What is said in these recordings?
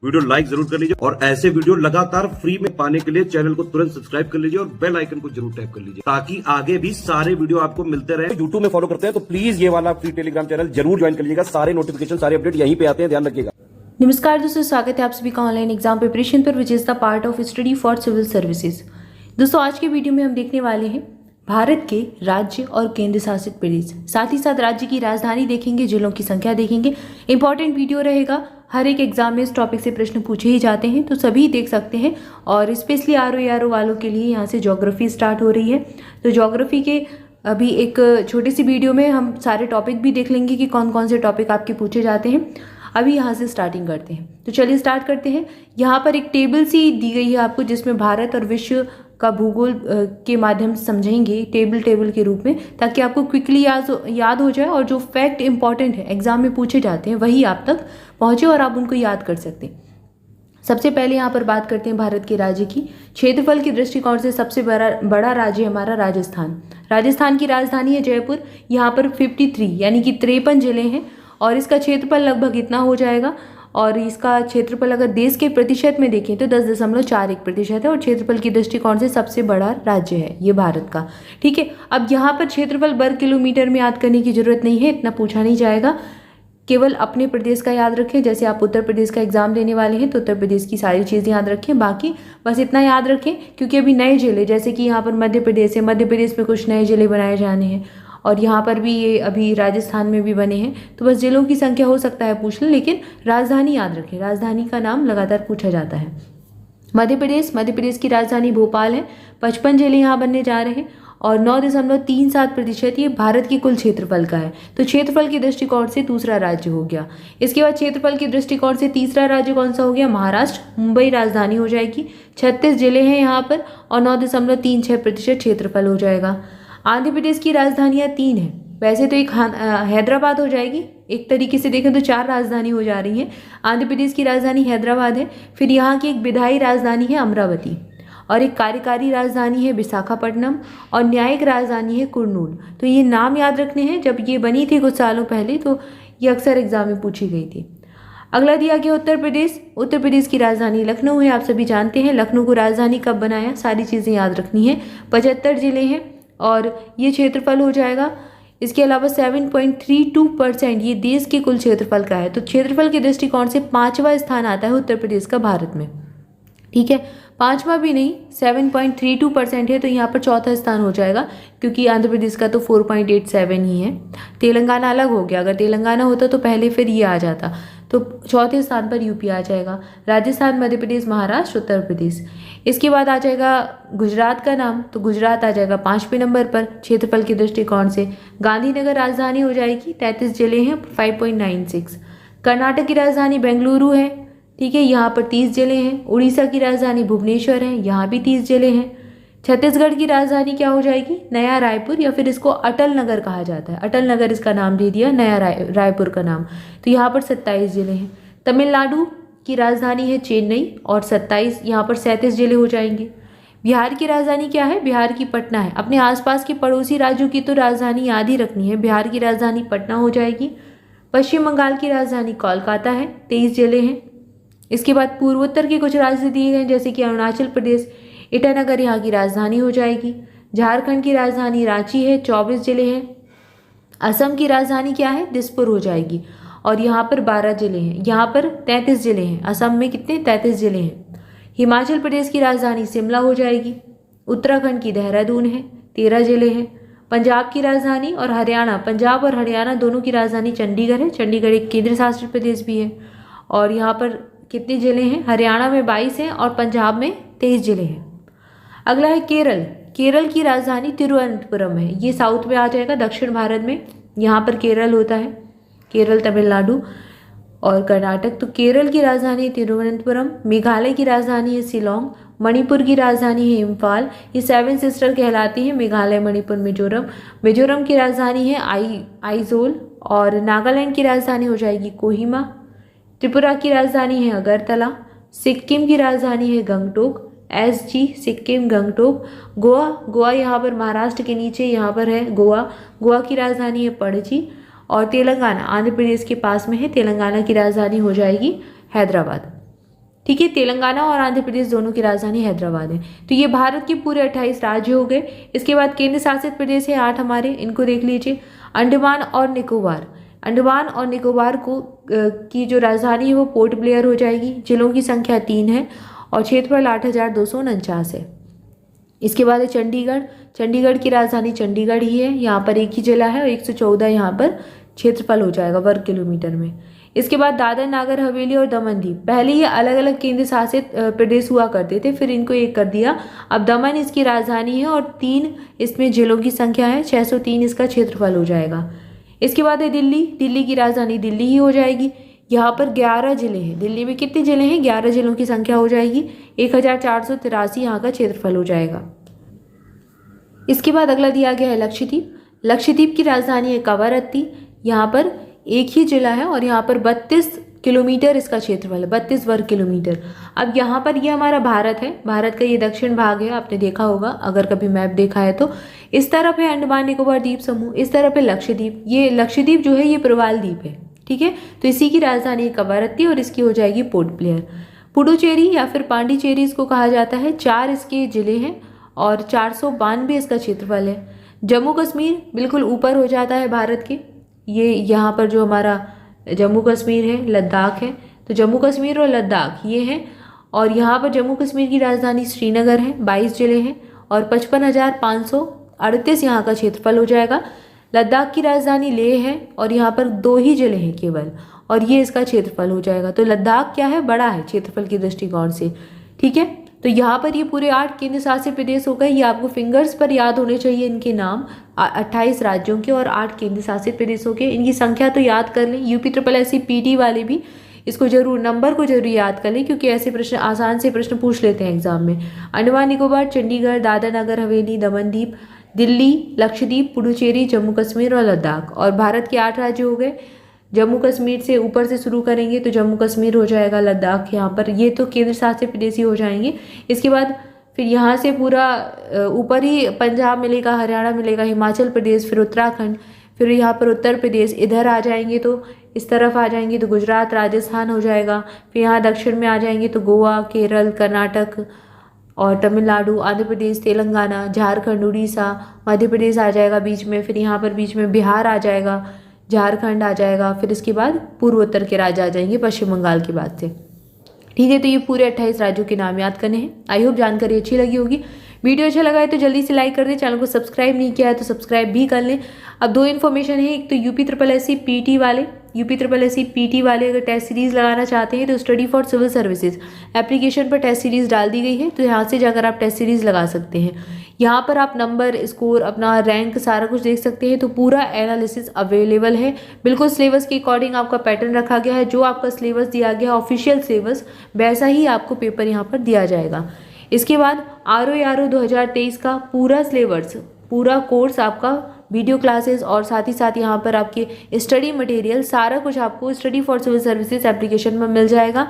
Video like जरूर कर लीजिए और ऐसे वीडियो लगातार फ्री में पाने के लिए चैनल को तुरंत सब्सक्राइब कर लीजिए और बेल आइकन को जरूर टैप कर लीजिए ताकि आगे भी सारे वीडियो आपको मिलते रहे। यूट्यूब में फॉलो करते हैं तो प्लीज ये वाला फ्री टेलीग्राम चैनल जरूर ज्वाइन कर लीजिएगा। सारे नोटिफिकेशन सारे अपडेट यहीं पे आते हैं, ध्यान रखिएगा। नमस्कार दोस्तों, स्वागत है आप सभी का ऑनलाइन एग्जाम प्रिपरेशन पर which is the part of study for civil services. दोस्तों आज के वीडियो में हम देखने वाले हैं भारत के राज्य और केंद्र शासित प्रदेश, साथ ही साथ राज्य की राजधानी देखेंगे, जिलों की संख्या देखेंगे। इंपॉर्टेंट वीडियो रहेगा, हर एक एग्जाम में इस टॉपिक से प्रश्न पूछे ही जाते हैं तो सभी देख सकते हैं। और स्पेशली आरओ वालों के लिए यहाँ से ज्योग्राफी स्टार्ट हो रही है, तो ज्योग्राफी के अभी एक छोटी सी वीडियो में हम सारे टॉपिक भी देख लेंगे कि कौन कौन से टॉपिक आपके पूछे जाते हैं। अभी यहाँ से स्टार्टिंग करते हैं, तो चलिए स्टार्ट करते हैं। यहाँ पर एक टेबल सी दी गई है आपको, जिसमें भारत और विश्व का भूगोल के माध्यम से समझेंगे टेबल के रूप में, ताकि आपको क्विकली याद हो जाए और जो फैक्ट इंपॉर्टेंट है एग्जाम में पूछे जाते हैं वही आप तक पहुँचे और आप उनको याद कर सकते हैं। सबसे पहले यहाँ पर बात करते हैं भारत के राज्य की। क्षेत्रफल के दृष्टिकोण से सबसे बड़ा राज्य हमारा राजस्थान। राजस्थान की राजधानी है जयपुर। यहाँ पर 53 यानी कि 53 जिले हैं और इसका क्षेत्रफल लगभग इतना हो जाएगा। और इसका क्षेत्रफल अगर देश के प्रतिशत में देखें तो 10.41% है और क्षेत्रफल की दृष्टिकोण से सबसे बड़ा राज्य है ये भारत का। ठीक है, अब यहाँ पर क्षेत्रफल वर्ग किलोमीटर में याद करने की जरूरत नहीं है, इतना पूछा नहीं जाएगा। केवल अपने प्रदेश का याद रखें। जैसे आप उत्तर प्रदेश का एग्जाम देने वाले हैं तो उत्तर प्रदेश की सारी चीज़ें याद रखें, बाकी बस इतना याद रखें क्योंकि अभी नए जिले, जैसे कि यहाँ पर मध्य प्रदेश है, मध्य प्रदेश में कुछ नए जिले बनाए जाने हैं और यहाँ पर भी ये अभी राजस्थान में भी बने हैं, तो बस जिलों की संख्या हो सकता है पूछ लें, लेकिन राजधानी याद रखें। राजधानी का नाम लगातार पूछा जाता है। मध्य प्रदेश की राजधानी भोपाल है। 55 जिले यहाँ बनने जा रहे हैं और 9.37% ये भारत के कुल क्षेत्रफल का है। तो क्षेत्रफल के दृष्टिकोण से दूसरा राज्य हो गया। इसके बाद क्षेत्रफल के दृष्टिकोण से तीसरा राज्य कौन सा हो गया? महाराष्ट्र। मुंबई राजधानी हो जाएगी। 36 जिले हैं यहाँ पर और 9.36% क्षेत्रफल हो जाएगा। आंध्र प्रदेश की राजधानियाँ 3 हैं। वैसे तो एक हैदराबाद हो जाएगी, एक तरीके से देखें तो 4 राजधानी हो जा रही हैं। आंध्र प्रदेश की राजधानी हैदराबाद है, फिर यहाँ की एक विधायी राजधानी है अमरावती और एक कार्यकारी राजधानी है विशाखापट्टनम और न्यायिक राजधानी है कुर्नूल। तो ये नाम याद रखने हैं, जब ये बनी थी कुछ सालों पहले तो ये अक्सर एग्जाम में पूछी गई थी। अगला दिया गया उत्तर प्रदेश। उत्तर प्रदेश की राजधानी लखनऊ है, आप सभी जानते हैं। लखनऊ को राजधानी कब बनाया, सारी चीज़ें याद रखनी है। 75 जिले हैं और ये क्षेत्रफल हो जाएगा। इसके अलावा 7.32% ये देश के कुल क्षेत्रफल का है। तो क्षेत्रफल के दृष्टिकोण से 5वां स्थान आता है उत्तर प्रदेश का भारत में। ठीक है, 5वां भी नहीं, 7.32% है, तो यहाँ पर चौथा स्थान हो जाएगा क्योंकि आंध्र प्रदेश का तो 4.87 ही है। तेलंगाना अलग हो गया, अगर तेलंगाना होता तो पहले फिर ये आ जाता, तो चौथे स्थान पर यूपी आ जाएगा। राजस्थान, मध्य प्रदेश, महाराष्ट्र, उत्तर प्रदेश। इसके बाद आ जाएगा गुजरात का नाम, तो गुजरात आ जाएगा 5वें नंबर पर क्षेत्रफल के दृष्टिकोण से। गांधीनगर राजधानी हो जाएगी, 33 जिले हैं, 5.96। कर्नाटक की राजधानी बेंगलुरु है। ठीक है, यहाँ पर 30 जिले हैं। उड़ीसा की राजधानी भुवनेश्वर है, यहाँ भी 30 जिले हैं। छत्तीसगढ़ की राजधानी क्या हो जाएगी? नया रायपुर, या फिर इसको अटल नगर कहा जाता है। अटल नगर इसका नाम दे दिया, नया रायपुर का नाम। तो यहाँ पर 27 जिले हैं। तमिलनाडु की राजधानी है चेन्नई और 27, यहाँ पर 37 जिले हो जाएंगे। बिहार की राजधानी क्या है? बिहार की पटना है। अपने आसपास के पड़ोसी राज्यों की तो राजधानी याद ही रखनी है। बिहार की राजधानी पटना हो जाएगी। पश्चिम बंगाल की राजधानी कोलकाता है, 23 जिले हैं। इसके बाद पूर्वोत्तर के कुछ राज्य दिए गए जैसे कि अरुणाचल प्रदेश, ईटानगर यहाँ की राजधानी हो जाएगी। झारखंड की राजधानी रांची है, 24 जिले हैं। असम की राजधानी क्या है? दिसपुर हो जाएगी और यहाँ पर 12 जिले हैं। यहाँ पर 33 जिले हैं। असम में कितने? 33 जिले हैं। हिमाचल प्रदेश की राजधानी शिमला हो जाएगी। उत्तराखंड की देहरादून है, 13 जिले हैं। पंजाब की राजधानी और हरियाणा, पंजाब और हरियाणा दोनों की राजधानी चंडीगढ़ है। चंडीगढ़ एक केंद्र शासित प्रदेश भी है और यहाँ पर कितने जिले हैं? हरियाणा में 22 हैं और पंजाब में 23 जिले हैं। अगला है केरल। केरल की राजधानी तिरुवनंतपुरम है, ये साउथ में आ जाएगा, दक्षिण भारत में। यहाँ पर केरल होता है, केरल, तमिलनाडु और कर्नाटक। तो केरल की राजधानी तिरुवनंतपुरम। मेघालय की राजधानी है शिलोंग। मणिपुर की राजधानी है इम्फाल। ये 7 सिस्टर कहलाती हैं, मेघालय, मणिपुर, मिजोरम। मिजोरम की राजधानी है आइजोल और नागालैंड की राजधानी हो जाएगी कोहिमा। त्रिपुरा की राजधानी है अगरतला। सिक्किम की राजधानी है गंगटोक, सिक्किम, गंगटोक। गोवा यहाँ पर महाराष्ट्र के नीचे यहाँ पर है गोवा की राजधानी है पणजी। और तेलंगाना आंध्र प्रदेश के पास में है, तेलंगाना की राजधानी हो जाएगी हैदराबाद। ठीक है। तेलंगाना और आंध्र प्रदेश दोनों की राजधानी हैदराबाद है। तो ये भारत के पूरे 28 राज्य हो गए। इसके बाद केंद्र शासित प्रदेश है 8 हमारे, इनको देख लीजिए। अंडमान और निकोबार, अंडमान और निकोबार को की जो राजधानी है वो पोर्ट ब्लेयर हो जाएगी। जिलों की संख्या 3 है और क्षेत्रफल 8,249 है। इसके बाद है चंडीगढ़, चंडीगढ़ की राजधानी चंडीगढ़ ही है, यहाँ पर एक ही जिला है और 114 यहाँ पर क्षेत्रफल हो जाएगा वर्ग किलोमीटर में। इसके बाद दादर नागर हवेली और दमन दीव, पहले ये अलग अलग केंद्र शासित प्रदेश हुआ करते थे, फिर इनको एक कर दिया। अब दमन इसकी राजधानी है और 3 इसमें जिलों की संख्या है, 603 इसका क्षेत्रफल हो जाएगा। इसके बाद है दिल्ली, दिल्ली की राजधानी दिल्ली ही हो जाएगी। यहाँ पर 11 जिले हैं। दिल्ली में कितने जिले हैं? 11 जिलों की संख्या हो जाएगी। 1483 यहाँ का क्षेत्रफल हो जाएगा। इसके बाद अगला दिया गया है लक्षद्वीप। लक्षद्वीप की राजधानी है कवरत्ती, यहाँ पर एक ही जिला है और यहाँ पर 32 किलोमीटर इसका क्षेत्रफल है, 32 वर्ग किलोमीटर। अब यहाँ पर ये हमारा भारत है, भारत का ये दक्षिण भाग है, आपने देखा होगा अगर कभी मैप देखा है तो। इस तरफ है अंडमान निकोबार द्वीप समूह, इस तरफ है लक्षद्वीप। ये लक्षद्वीप जो है ये प्रवाल द्वीप है, ठीक है। तो इसी की राजधानी है कवरत्ती और इसकी हो जाएगी पोर्ट ब्लेयर। पुडुचेरी या फिर पांडिचेरी इसको कहा जाता है, 4 इसके जिले हैं और 492 इसका क्षेत्रफल है। जम्मू कश्मीर बिल्कुल ऊपर हो जाता है भारत के, ये यहाँ पर जो हमारा जम्मू कश्मीर है, लद्दाख है, तो जम्मू कश्मीर और लद्दाख ये हैं। और यहाँ पर जम्मू कश्मीर की राजधानी श्रीनगर है, 22 जिले हैं और 55,538 यहाँ का क्षेत्रफल हो जाएगा। लद्दाख की राजधानी लेह है और यहाँ पर 2 ही जिले हैं केवल और ये इसका क्षेत्रफल हो जाएगा। तो लद्दाख क्या है? बड़ा है क्षेत्रफल के दृष्टिकोण से, ठीक है। तो यहाँ पर ये पूरे 8 केंद्र शासित प्रदेश हो गए। ये आपको फिंगर्स पर याद होने चाहिए इनके नाम, 28 राज्यों के और 8 केंद्र शासित प्रदेशों के। इनकी संख्या तो याद कर लें। UPSSC PT वाले भी इसको जरूर, नंबर को जरूर याद कर लें क्योंकि ऐसे प्रश्न, आसान से प्रश्न पूछ लेते हैं एग्जाम में। अंडमान निकोबार, चंडीगढ़, दादर नगर हवेली, दमन दीप, दिल्ली, लक्षद्वीप, पुडुचेरी, जम्मू कश्मीर और लद्दाख। और भारत के 8 राज्य हो गए। जम्मू कश्मीर से ऊपर से शुरू करेंगे तो जम्मू कश्मीर हो जाएगा, लद्दाख यहाँ पर, ये तो केंद्र शासित प्रदेश ही हो जाएंगे। इसके बाद फिर यहाँ से पूरा ऊपर ही पंजाब मिलेगा, हरियाणा मिलेगा, हिमाचल प्रदेश, फिर उत्तराखंड, फिर यहाँ पर उत्तर प्रदेश। इधर आ जाएंगे तो इस तरफ आ जाएंगे तो गुजरात, राजस्थान हो जाएगा। फिर यहाँ दक्षिण में आ जाएंगे तो गोवा, केरल, कर्नाटक और तमिलनाडु, आंध्र प्रदेश, तेलंगाना, झारखंड, उड़ीसा, मध्य प्रदेश आ जाएगा बीच में। फिर यहाँ पर बीच में बिहार आ जाएगा, झारखंड आ जाएगा। फिर इसके बाद पूर्वोत्तर के राज्य आ जाएंगे पश्चिम बंगाल के बाद से, ठीक है। तो ये पूरे 28 राज्यों के नाम याद करने हैं। आई होप जानकारी अच्छी लगी होगी। वीडियो अच्छा लगा है तो जल्दी से लाइक कर दें, चैनल को सब्सक्राइब नहीं किया है तो सब्सक्राइब भी कर लें। अब 2 इन्फॉर्मेशन है, एक तो UPSSC PT वाले, UPSSC PT वाले अगर टेस्ट सीरीज लगाना चाहते हैं तो study for civil services application पर टेस्ट सीरीज डाल दी गई है, तो यहाँ से जाकर आप टेस्ट सीरीज लगा सकते हैं। यहाँ पर आप नंबर, स्कोर, अपना रैंक सारा कुछ देख सकते हैं। तो पूरा एनालिसिस अवेलेबल है, बिल्कुल सिलेबस के अकॉर्डिंग आपका पैटर्न रखा गया है। जो आपका सिलेबस दिया गया ऑफिशियल सिलेबस, वैसा ही आपको पेपर यहाँ पर दिया जाएगा। इसके बाद RO 2023 का पूरा सिलेबस, पूरा कोर्स आपका, वीडियो क्लासेस और साथ ही साथ यहाँ पर आपके स्टडी मटेरियल, सारा कुछ आपको study for civil services application में मिल जाएगा।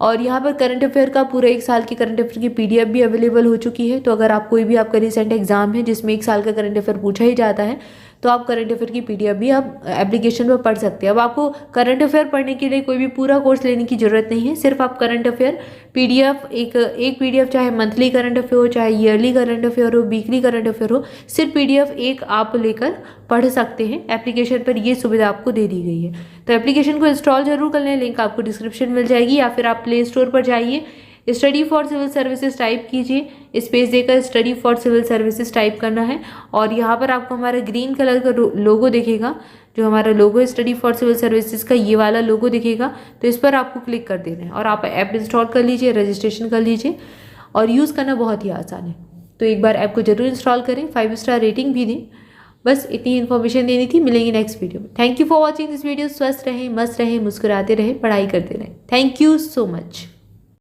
और यहाँ पर करंट अफेयर का पूरा 1 साल के करंट अफेयर की PDF भी अवेलेबल हो चुकी है। तो अगर आप कोई भी आपका रिसेंट एग्जाम है जिसमें 1 साल का करंट अफेयर पूछा ही जाता है तो आप करंट अफेयर की PDF भी आप एप्लीकेशन पर पढ़ सकते हैं। अब आपको करंट अफेयर पढ़ने के लिए कोई भी पूरा कोर्स लेने की जरूरत नहीं है, सिर्फ आप करंट अफेयर PDF एक PDF, चाहे मंथली करंट अफेयर हो, चाहे ईयरली करंट अफेयर हो, वीकली करंट अफेयर हो, सिर्फ PDF एक आप लेकर पढ़ सकते हैं। एप्लीकेशन पर ये सुविधा आपको दे दी गई है। तो एप्लीकेशन को इंस्टॉल जरूर कर लें, लिंक आपको डिस्क्रिप्शन मिल जाएगी, या फिर आप प्ले स्टोर पर जाइए, study for civil services type कीजिए, स्पेस देकर study for civil services type करना है। और यहाँ पर आपको हमारा ग्रीन कलर का लोगो दिखेगा, जो हमारा लोगो है स्टडी फॉर सिविल सर्विसेज का, ये वाला लोगो दिखेगा, तो इस पर आपको क्लिक कर देना है और आप ऐप इंस्टॉल कर लीजिए, रजिस्ट्रेशन कर लीजिए और यूज़ करना बहुत ही आसान है। तो एक बार ऐप को जरूर इंस्टॉल करें, 5 स्टार रेटिंग भी दें। बस इतनी इन्फॉर्मेशन देनी थी, मिलेंगे नेक्स्ट वीडियो में। Thank you for watching this video. स्वस्थ रहें, मस्त रहें, मुस्कुराते रहें, पढ़ाई करते रहें। Thank you so much.